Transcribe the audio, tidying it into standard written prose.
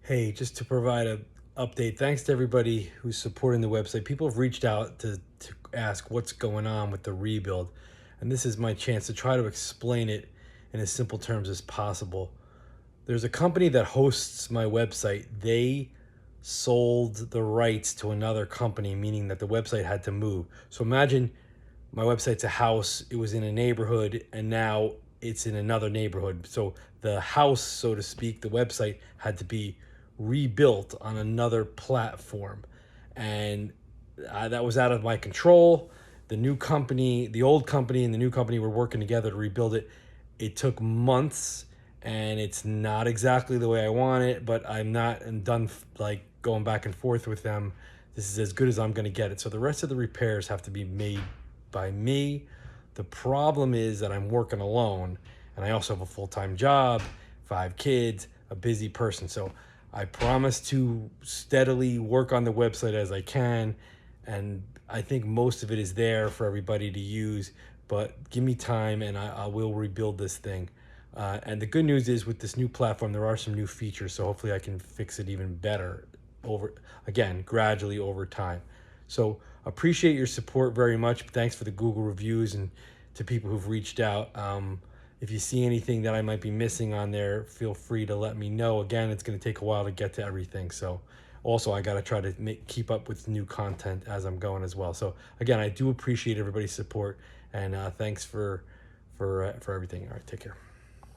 Hey, just to provide a update, thanks to everybody who's supporting the website. People have reached out to ask what's going on with the rebuild, and this is my chance to try to explain it in as simple terms as possible. There's a company that hosts my website. They sold the rights to another company, meaning that the website had to move. So imagine my website's a house, it was in a neighborhood, and now it's in another neighborhood. So the house, so to speak, the website had to be rebuilt on another platform. And that was out of my control. The new company, the old company, and the new company were working together to rebuild it. It took months, and it's not exactly the way I want it, but I'm not and done like going back and forth with them. This is as good as I'm going to get it. So the rest of the repairs have to be made by me. The problem is that I'm working alone, and I also have a full-time job, 5 kids, a busy person. So I promise to steadily work on the website as I can, and I think most of it is there for everybody to use, but give me time and I will rebuild this thing. And the good news is with this new platform, there are some new features, so hopefully I can fix it even better gradually over time. So appreciate your support very much. Thanks for the Google reviews and to people who've reached out. If you see anything that I might be missing on there, feel free to let me know. Again, it's going to take a while to get to everything. So also I got to try to keep up with new content as I'm going as well. So again, I do appreciate everybody's support, and thanks for everything. All right, take care.